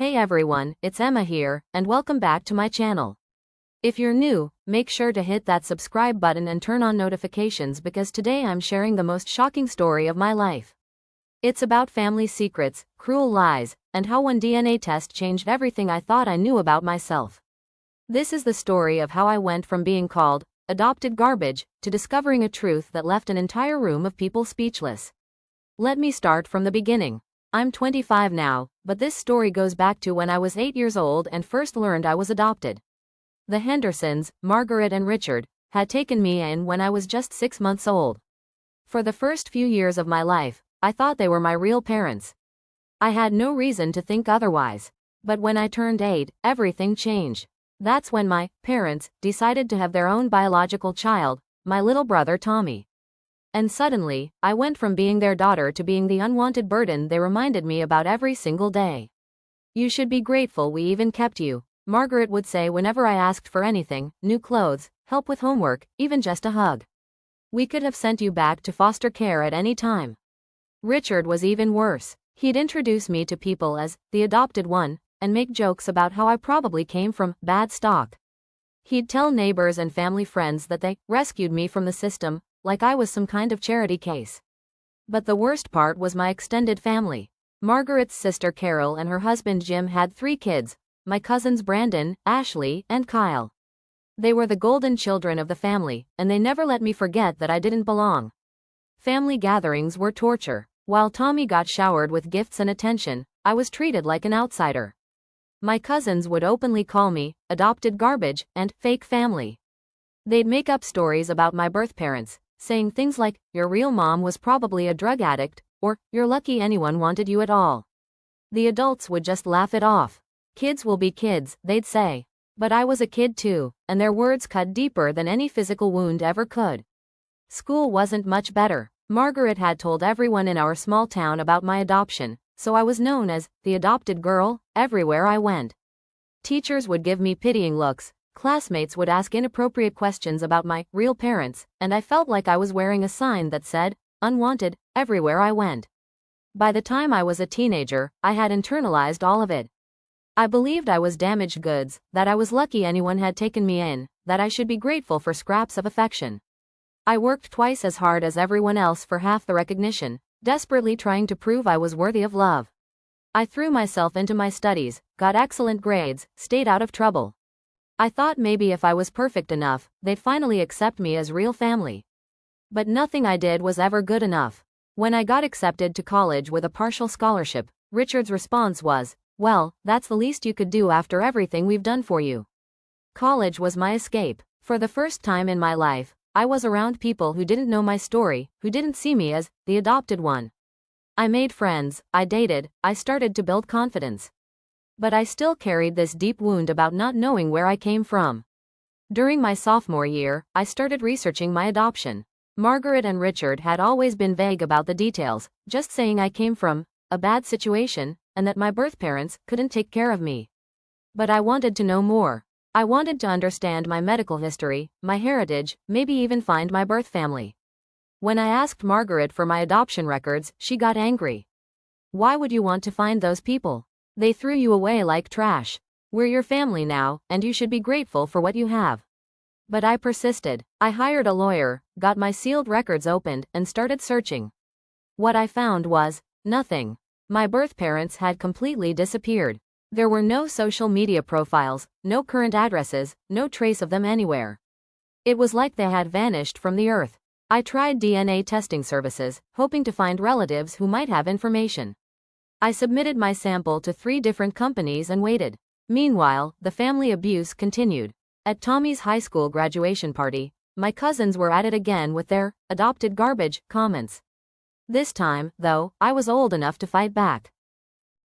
Hey everyone, it's Emma here, and welcome back to my channel. If you're new, make sure to hit that subscribe button and turn on notifications because today I'm sharing the most shocking story of my life. It's about family secrets, cruel lies, and how one DNA test changed everything I thought I knew about myself. This is the story of how I went from being called adopted garbage to discovering a truth that left an entire room of people speechless. Let me start from the beginning. I'm 25 now, but this story goes back to when I was 8 years old and first learned I was adopted. The Hendersons, Margaret and Richard, had taken me in when I was just 6 months old. For the first few years of my life, I thought they were my real parents. I had no reason to think otherwise. But when I turned 8, everything changed. That's when my parents decided to have their own biological child, my little brother Tommy. And suddenly, I went from being their daughter to being the unwanted burden they reminded me about every single day. "You should be grateful we even kept you," Margaret would say whenever I asked for anything, new clothes, help with homework, even just a hug. "We could have sent you back to foster care at any time." Richard was even worse. He'd introduce me to people as the adopted one, and make jokes about how I probably came from bad stock. He'd tell neighbors and family friends that they rescued me from the system, like I was some kind of charity case. But the worst part was my extended family. Margaret's sister Carol and her husband Jim had 3 kids, my cousins Brandon, Ashley, and Kyle. They were the golden children of the family, and they never let me forget that I didn't belong. Family gatherings were torture. While Tommy got showered with gifts and attention, I was treated like an outsider. My cousins would openly call me adopted garbage and fake family. They'd make up stories about my birth parents, saying things like, "Your real mom was probably a drug addict," or "You're lucky anyone wanted you at all." The adults would just laugh it off. "Kids will be kids," they'd say. But I was a kid too, and their words cut deeper than any physical wound ever could. School wasn't much better. Margaret had told everyone in our small town about my adoption, so I was known as the adopted girl everywhere I went. Teachers would give me pitying looks. Classmates would ask inappropriate questions about my real parents, and I felt like I was wearing a sign that said, "Unwanted," everywhere I went. By the time I was a teenager, I had internalized all of it. I believed I was damaged goods, that I was lucky anyone had taken me in, that I should be grateful for scraps of affection. I worked twice as hard as everyone else for half the recognition, desperately trying to prove I was worthy of love. I threw myself into my studies, got excellent grades, stayed out of trouble. I thought maybe if I was perfect enough, they'd finally accept me as real family. But nothing I did was ever good enough. When I got accepted to college with a partial scholarship, Richard's response was, "Well, that's the least you could do after everything we've done for you." College was my escape. For the first time in my life, I was around people who didn't know my story, who didn't see me as the adopted one. I made friends, I dated, I started to build confidence. But I still carried this deep wound about not knowing where I came from. During my sophomore year, I started researching my adoption. Margaret and Richard had always been vague about the details, just saying I came from a bad situation, and that my birth parents couldn't take care of me. But I wanted to know more. I wanted to understand my medical history, my heritage, maybe even find my birth family. When I asked Margaret for my adoption records, she got angry. "Why would you want to find those people? They threw you away like trash. We're your family now, and you should be grateful for what you have." But I persisted. I hired a lawyer, got my sealed records opened, and started searching. What I found was nothing. My birth parents had completely disappeared. There were no social media profiles, no current addresses, no trace of them anywhere. It was like they had vanished from the earth. I tried DNA testing services, hoping to find relatives who might have information. I submitted my sample to 3 different companies and waited. Meanwhile, the family abuse continued. At Tommy's high school graduation party, my cousins were at it again with their adopted garbage comments. This time, though, I was old enough to fight back.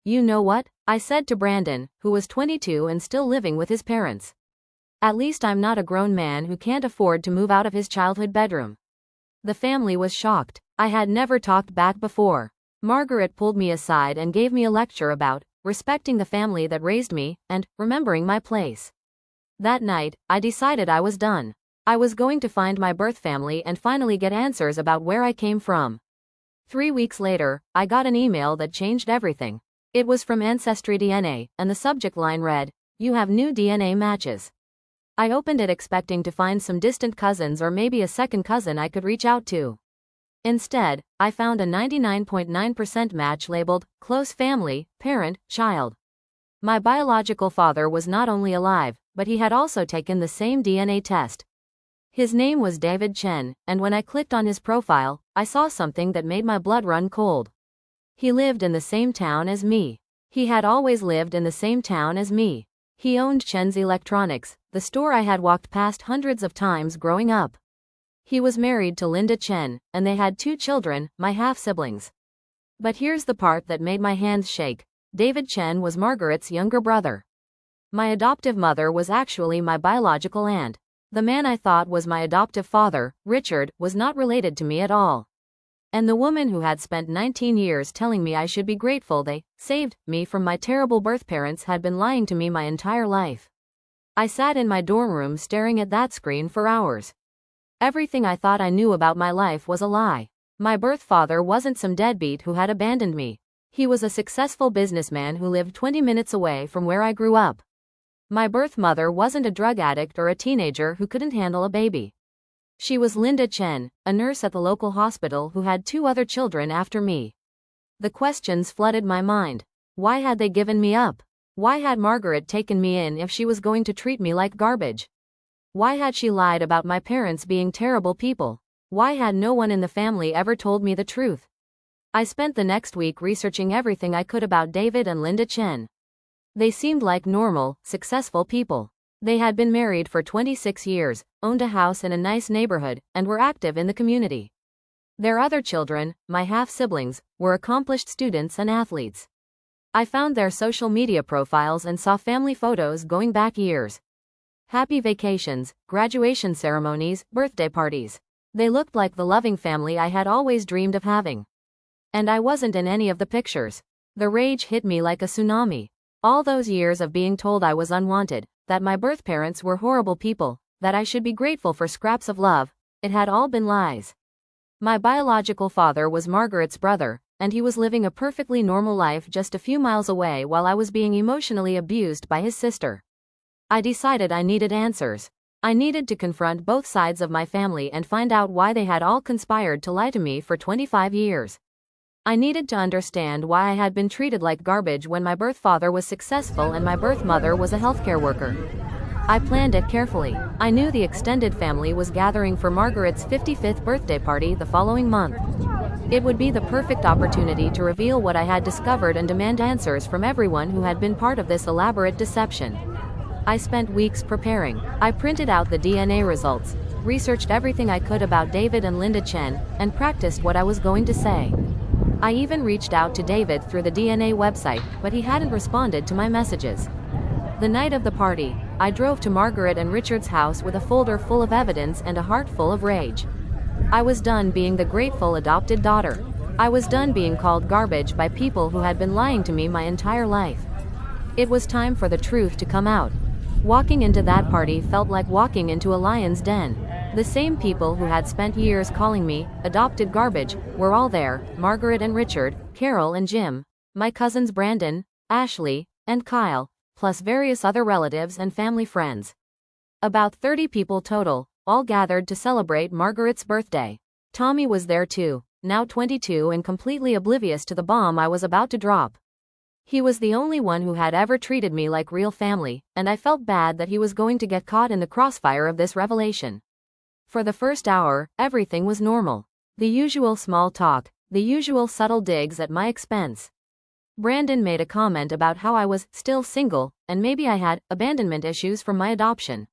"You know what?" I said to Brandon, who was 22 and still living with his parents. "At least I'm not a grown man who can't afford to move out of his childhood bedroom." The family was shocked. I had never talked back before. Margaret pulled me aside and gave me a lecture about respecting the family that raised me and remembering my place. That night, I decided I was done. I was going to find my birth family and finally get answers about where I came from. 3 weeks later, I got an email that changed everything. It was from Ancestry DNA, and the subject line read, "You have new DNA matches." I opened it expecting to find some distant cousins or maybe a second cousin I could reach out to. Instead, I found a 99.9% match labeled, "Close family, parent, child." My biological father was not only alive, but he had also taken the same DNA test. His name was David Chen, and when I clicked on his profile, I saw something that made my blood run cold. He lived in the same town as me. He had always lived in the same town as me. He owned Chen's Electronics, the store I had walked past hundreds of times growing up. He was married to Linda Chen, and they had 2 children, my half-siblings. But here's the part that made my hands shake. David Chen was Margaret's younger brother. My adoptive mother was actually my biological aunt. The man I thought was my adoptive father, Richard, was not related to me at all. And the woman who had spent 19 years telling me I should be grateful they saved me from my terrible birth parents had been lying to me my entire life. I sat in my dorm room staring at that screen for hours. Everything I thought I knew about my life was a lie. My birth father wasn't some deadbeat who had abandoned me. He was a successful businessman who lived 20 minutes away from where I grew up. My birth mother wasn't a drug addict or a teenager who couldn't handle a baby. She was Linda Chen, a nurse at the local hospital who had 2 other children after me. The questions flooded my mind. Why had they given me up? Why had Margaret taken me in if she was going to treat me like garbage? Why had she lied about my parents being terrible people? Why had no one in the family ever told me the truth? I spent the next week researching everything I could about David and Linda Chen. They seemed like normal, successful people. They had been married for 26 years, owned a house in a nice neighborhood, and were active in the community. Their other children, my half-siblings, were accomplished students and athletes. I found their social media profiles and saw family photos going back years. Happy vacations, graduation ceremonies, birthday parties. They looked like the loving family I had always dreamed of having. And I wasn't in any of the pictures. The rage hit me like a tsunami. All those years of being told I was unwanted, that my birth parents were horrible people, that I should be grateful for scraps of love, it had all been lies. My biological father was Margaret's brother, and he was living a perfectly normal life just a few miles away while I was being emotionally abused by his sister. I decided I needed answers. I needed to confront both sides of my family and find out why they had all conspired to lie to me for 25 years. I needed to understand why I had been treated like garbage when my birth father was successful and my birth mother was a healthcare worker. I planned it carefully. I knew the extended family was gathering for Margaret's 55th birthday party the following month. It would be the perfect opportunity to reveal what I had discovered and demand answers from everyone who had been part of this elaborate deception. I spent weeks preparing. I printed out the DNA results, researched everything I could about David and Linda Chen, and practiced what I was going to say. I even reached out to David through the DNA website, but he hadn't responded to my messages. The night of the party, I drove to Margaret and Richard's house with a folder full of evidence and a heart full of rage. I was done being the grateful adopted daughter. I was done being called garbage by people who had been lying to me my entire life. It was time for the truth to come out. Walking into that party felt like walking into a lion's den. The same people who had spent years calling me adopted garbage were all there: Margaret and Richard, Carol and Jim, my cousins Brandon, Ashley, and Kyle, plus various other relatives and family friends. About 30 people total, all gathered to celebrate Margaret's birthday. Tommy was there too, now 22 and completely oblivious to the bomb I was about to drop. He was the only one who had ever treated me like real family, and I felt bad that he was going to get caught in the crossfire of this revelation. For the first hour, everything was normal. The usual small talk, the usual subtle digs at my expense. Brandon made a comment about how I was still single, and maybe I had abandonment issues from my adoption.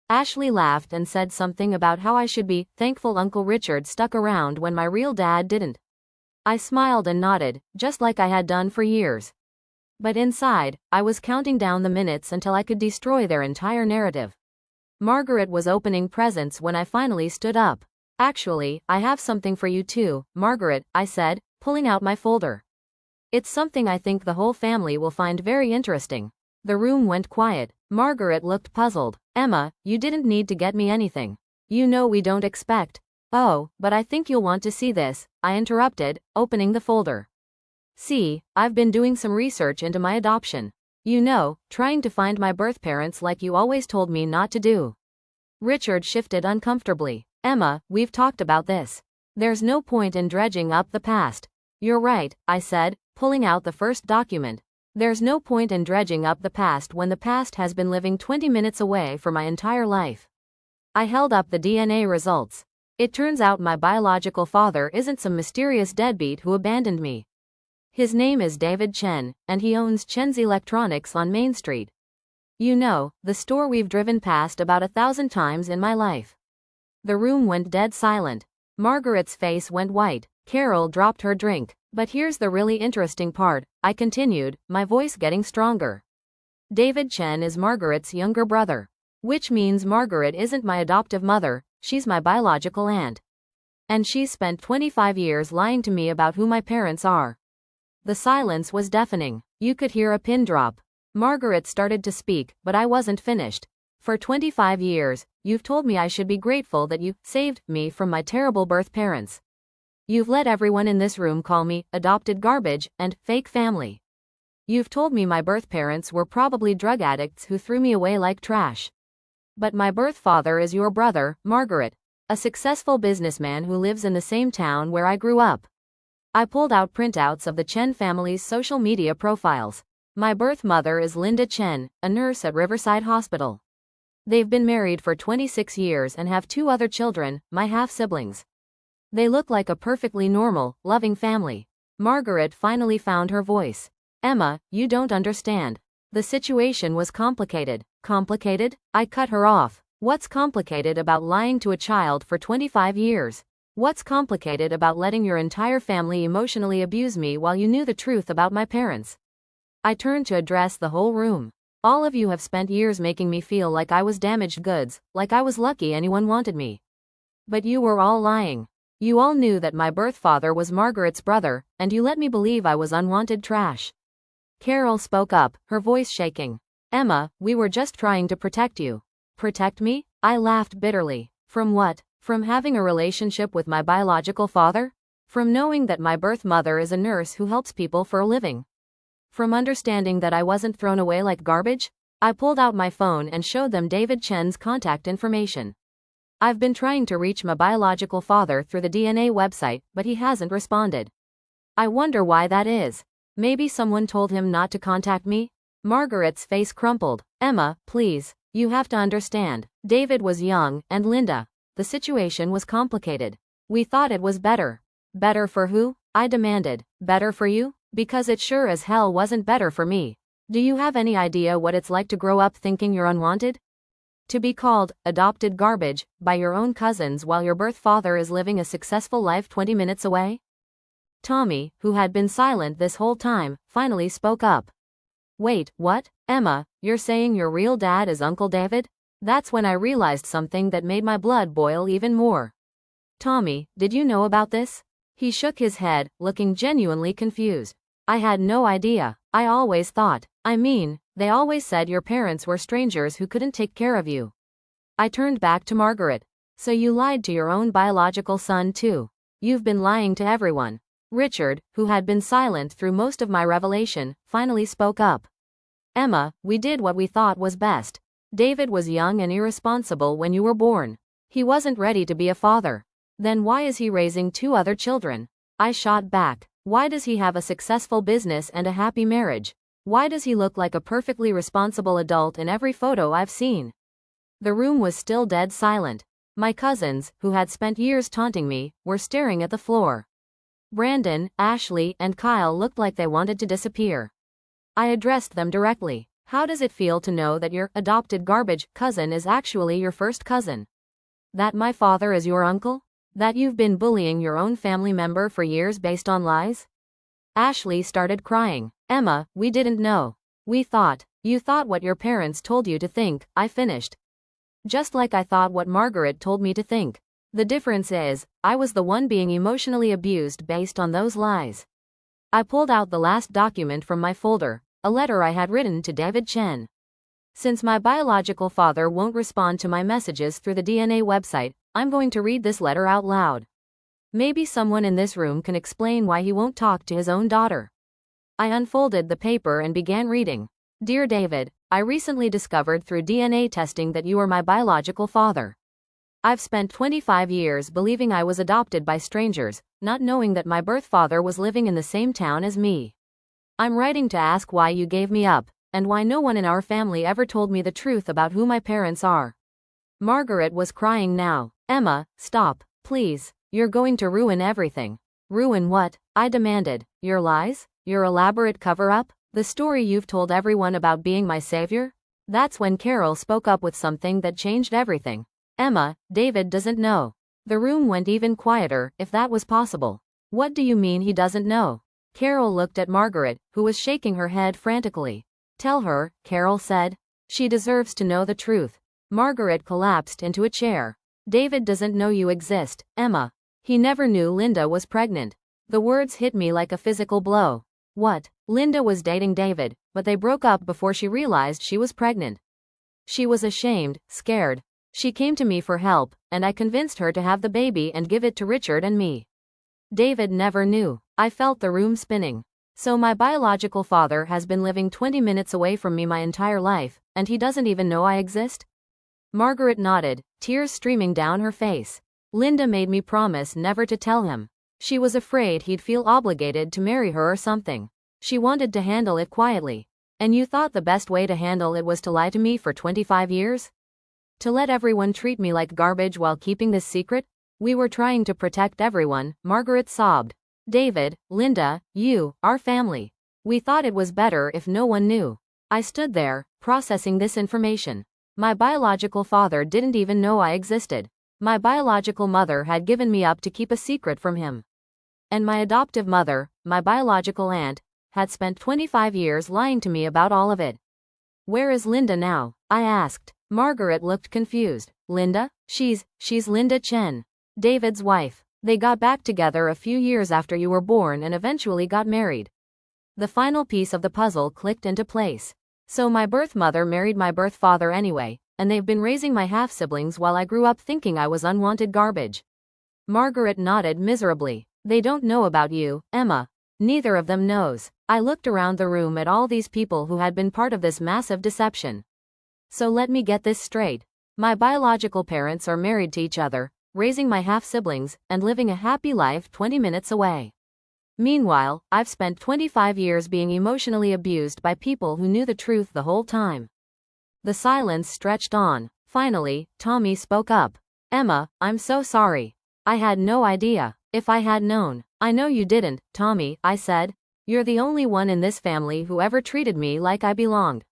Ashley laughed and said something about how I should be thankful Uncle Richard stuck around when my real dad didn't. I smiled and nodded, just like I had done for years. But inside, I was counting down the minutes until I could destroy their entire narrative. Margaret was opening presents when I finally stood up. "Actually, I have something for you too, Margaret," I said, pulling out my folder. "It's something I think the whole family will find very interesting." The room went quiet. Margaret looked puzzled. "Emma, you didn't need to get me anything. You know we don't expect." "Oh, but I think you'll want to see this," I interrupted, opening the folder. See, I've been doing some research into my adoption. You know, trying to find my birth parents like you always told me not to do. Richard shifted uncomfortably. Emma, we've talked about this. There's no point in dredging up the past. You're right, I said, pulling out the first document. There's no point in dredging up the past when the past has been living 20 minutes away for my entire life. I held up the DNA results. It turns out my biological father isn't some mysterious deadbeat who abandoned me. His name is David Chen, and he owns Chen's Electronics on Main Street. You know, the store we've driven past about 1,000 times in my life. The room went dead silent. Margaret's face went white. Carol dropped her drink. But here's the really interesting part, I continued, my voice getting stronger. David Chen is Margaret's younger brother. Which means Margaret isn't my adoptive mother, she's my biological aunt. And she's spent 25 years lying to me about who my parents are. The silence was deafening. You could hear a pin drop. Margaret started to speak, but I wasn't finished. For 25 years, you've told me I should be grateful that you saved me from my terrible birth parents. You've let everyone in this room call me adopted garbage and fake family. You've told me my birth parents were probably drug addicts who threw me away like trash. But my birth father is your brother, Margaret, a successful businessman who lives in the same town where I grew up. I pulled out printouts of the Chen family's social media profiles. My birth mother is Linda Chen, a nurse at Riverside Hospital. They've been married for 26 years and have 2 other children, my half-siblings. They look like a perfectly normal, loving family. Margaret finally found her voice. Emma, you don't understand. The situation was complicated. Complicated? I cut her off. What's complicated about lying to a child for 25 years? What's complicated about letting your entire family emotionally abuse me while you knew the truth about my parents? I turned to address the whole room. All of you have spent years making me feel like I was damaged goods, like I was lucky anyone wanted me. But you were all lying. You all knew that my birth father was Margaret's brother, and you let me believe I was unwanted trash. Carol spoke up, her voice shaking. Emma, we were just trying to protect you. Protect me? I laughed bitterly. From what? From having a relationship with my biological father? From knowing that my birth mother is a nurse who helps people for a living? From understanding that I wasn't thrown away like garbage? I pulled out my phone and showed them David Chen's contact information. I've been trying to reach my biological father through the DNA website, but he hasn't responded. I wonder why that is. Maybe someone told him not to contact me? Margaret's face crumpled. Emma, please, you have to understand. David was young, and Linda. The situation was complicated. We thought it was better. Better for who? I demanded. Better for you? Because it sure as hell wasn't better for me. Do you have any idea what it's like to grow up thinking you're unwanted? To be called adopted garbage by your own cousins while your birth father is living a successful life 20 minutes away? Tommy, who had been silent this whole time, finally spoke up. Wait, what? Emma, you're saying your real dad is Uncle David? That's when I realized something that made my blood boil even more. Tommy, did you know about this? He shook his head, looking genuinely confused. I had no idea. I always thought. They always said your parents were strangers who couldn't take care of you. I turned back to Margaret. So you lied to your own biological son too. You've been lying to everyone. Richard, who had been silent through most of my revelation, finally spoke up. Emma, we did what we thought was best. David was young and irresponsible when you were born. He wasn't ready to be a father. Then why is he raising 2 other children? I shot back. Why does he have a successful business and a happy marriage? Why does he look like a perfectly responsible adult in every photo I've seen? The room was still dead silent. My cousins, who had spent years taunting me, were staring at the floor. Brandon, Ashley, and Kyle looked like they wanted to disappear. I addressed them directly. How does it feel to know that your adopted garbage cousin is actually your first cousin? That my father is your uncle? That you've been bullying your own family member for years based on lies? Ashley started crying. Emma, we didn't know. We thought. You thought what your parents told you to think, I finished. Just like I thought what Margaret told me to think. The difference is, I was the one being emotionally abused based on those lies. I pulled out the last document from my folder, a letter I had written to David Chen. Since my biological father won't respond to my messages through the DNA website, I'm going to read this letter out loud. Maybe someone in this room can explain why he won't talk to his own daughter. I unfolded the paper and began reading. Dear David, I recently discovered through DNA testing that you are my biological father. I've spent 25 years believing I was adopted by strangers, not knowing that my birth father was living in the same town as me. I'm writing to ask why you gave me up, and why no one in our family ever told me the truth about who my parents are. Margaret was crying now. Emma, stop, please. You're going to ruin everything. Ruin what? I demanded. Your lies? Your elaborate cover-up? The story you've told everyone about being my savior? That's when Carol spoke up with something that changed everything. Emma, David doesn't know. The room went even quieter, if that was possible. What do you mean he doesn't know? Carol looked at Margaret, who was shaking her head frantically. Tell her, Carol said. She deserves to know the truth. Margaret collapsed into a chair. David doesn't know you exist, Emma. He never knew Linda was pregnant. The words hit me like a physical blow. What? Linda was dating David, but they broke up before she realized she was pregnant. She was ashamed, scared. She came to me for help, and I convinced her to have the baby and give it to Richard and me. David never knew. I felt the room spinning. So my biological father has been living 20 minutes away from me my entire life, and he doesn't even know I exist? Margaret nodded, tears streaming down her face. Linda made me promise never to tell him. She was afraid he'd feel obligated to marry her or something. She wanted to handle it quietly. And you thought the best way to handle it was to lie to me for 25 years? To let everyone treat me like garbage while keeping this secret? We were trying to protect everyone, Margaret sobbed. David, Linda, you, our family. We thought it was better if no one knew. I stood there, processing this information. My biological father didn't even know I existed. My biological mother had given me up to keep a secret from him. And my adoptive mother, my biological aunt, had spent 25 years lying to me about all of it. Where is Linda now? I asked. Margaret looked confused. Linda? She's Linda Chen. David's wife. They got back together a few years after you were born and eventually got married. The final piece of the puzzle clicked into place. So my birth mother married my birth father anyway, and they've been raising my half-siblings while I grew up thinking I was unwanted garbage. Margaret nodded miserably. They don't know about you, Emma. Neither of them knows. I looked around the room at all these people who had been part of this massive deception. So let me get this straight. My biological parents are married to each other, raising my half-siblings, and living a happy life 20 minutes away. Meanwhile, I've spent 25 years being emotionally abused by people who knew the truth the whole time. The silence stretched on. Finally, Tommy spoke up. Emma, I'm so sorry. I had no idea. If I had known. I know you didn't, Tommy, I said. You're the only one in this family who ever treated me like I belonged.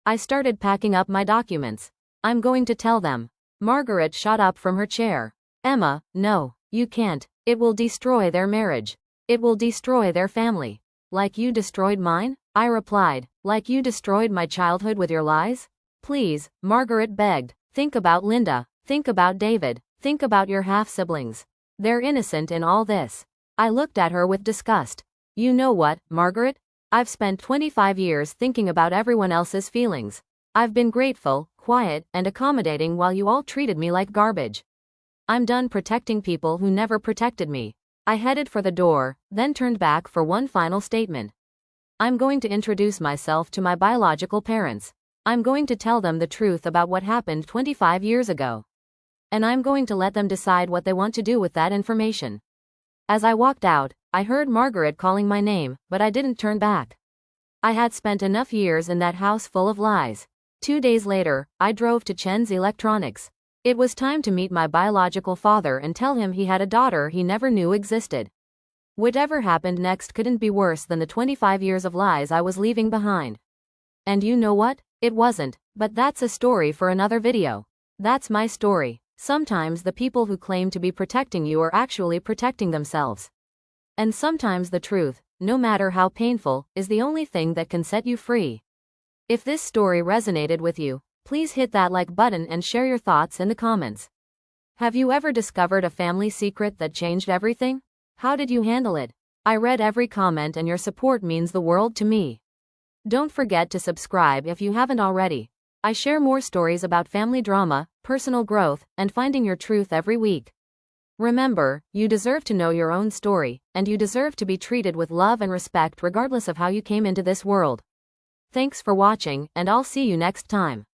I started packing up my documents. I'm going to tell them. Margaret shot up from her chair. Emma, no, you can't. It will destroy their marriage. It will destroy their family. Like you destroyed mine? I replied. Like you destroyed my childhood with your lies? Please, Margaret begged. Think about Linda. Think about David. Think about your half-siblings. They're innocent in all this. I looked at her with disgust. You know what, Margaret? I've spent 25 years thinking about everyone else's feelings. I've been grateful, quiet, and accommodating while you all treated me like garbage. I'm done protecting people who never protected me. I headed for the door, then turned back for one final statement. I'm going to introduce myself to my biological parents. I'm going to tell them the truth about what happened 25 years ago. And I'm going to let them decide what they want to do with that information. As I walked out, I heard Margaret calling my name, but I didn't turn back. I had spent enough years in that house full of lies. 2 days later, I drove to Chen's Electronics. It was time to meet my biological father and tell him he had a daughter he never knew existed. Whatever happened next couldn't be worse than the 25 years of lies I was leaving behind. And you know what? It wasn't, but that's a story for another video. That's my story. Sometimes the people who claim to be protecting you are actually protecting themselves. And sometimes the truth, no matter how painful, is the only thing that can set you free. If this story resonated with you, please hit that like button and share your thoughts in the comments. Have you ever discovered a family secret that changed everything? How did you handle it? I read every comment and your support means the world to me. Don't forget to subscribe if you haven't already. I share more stories about family drama, personal growth, and finding your truth every week. Remember, you deserve to know your own story, and you deserve to be treated with love and respect regardless of how you came into this world. Thanks for watching, and I'll see you next time.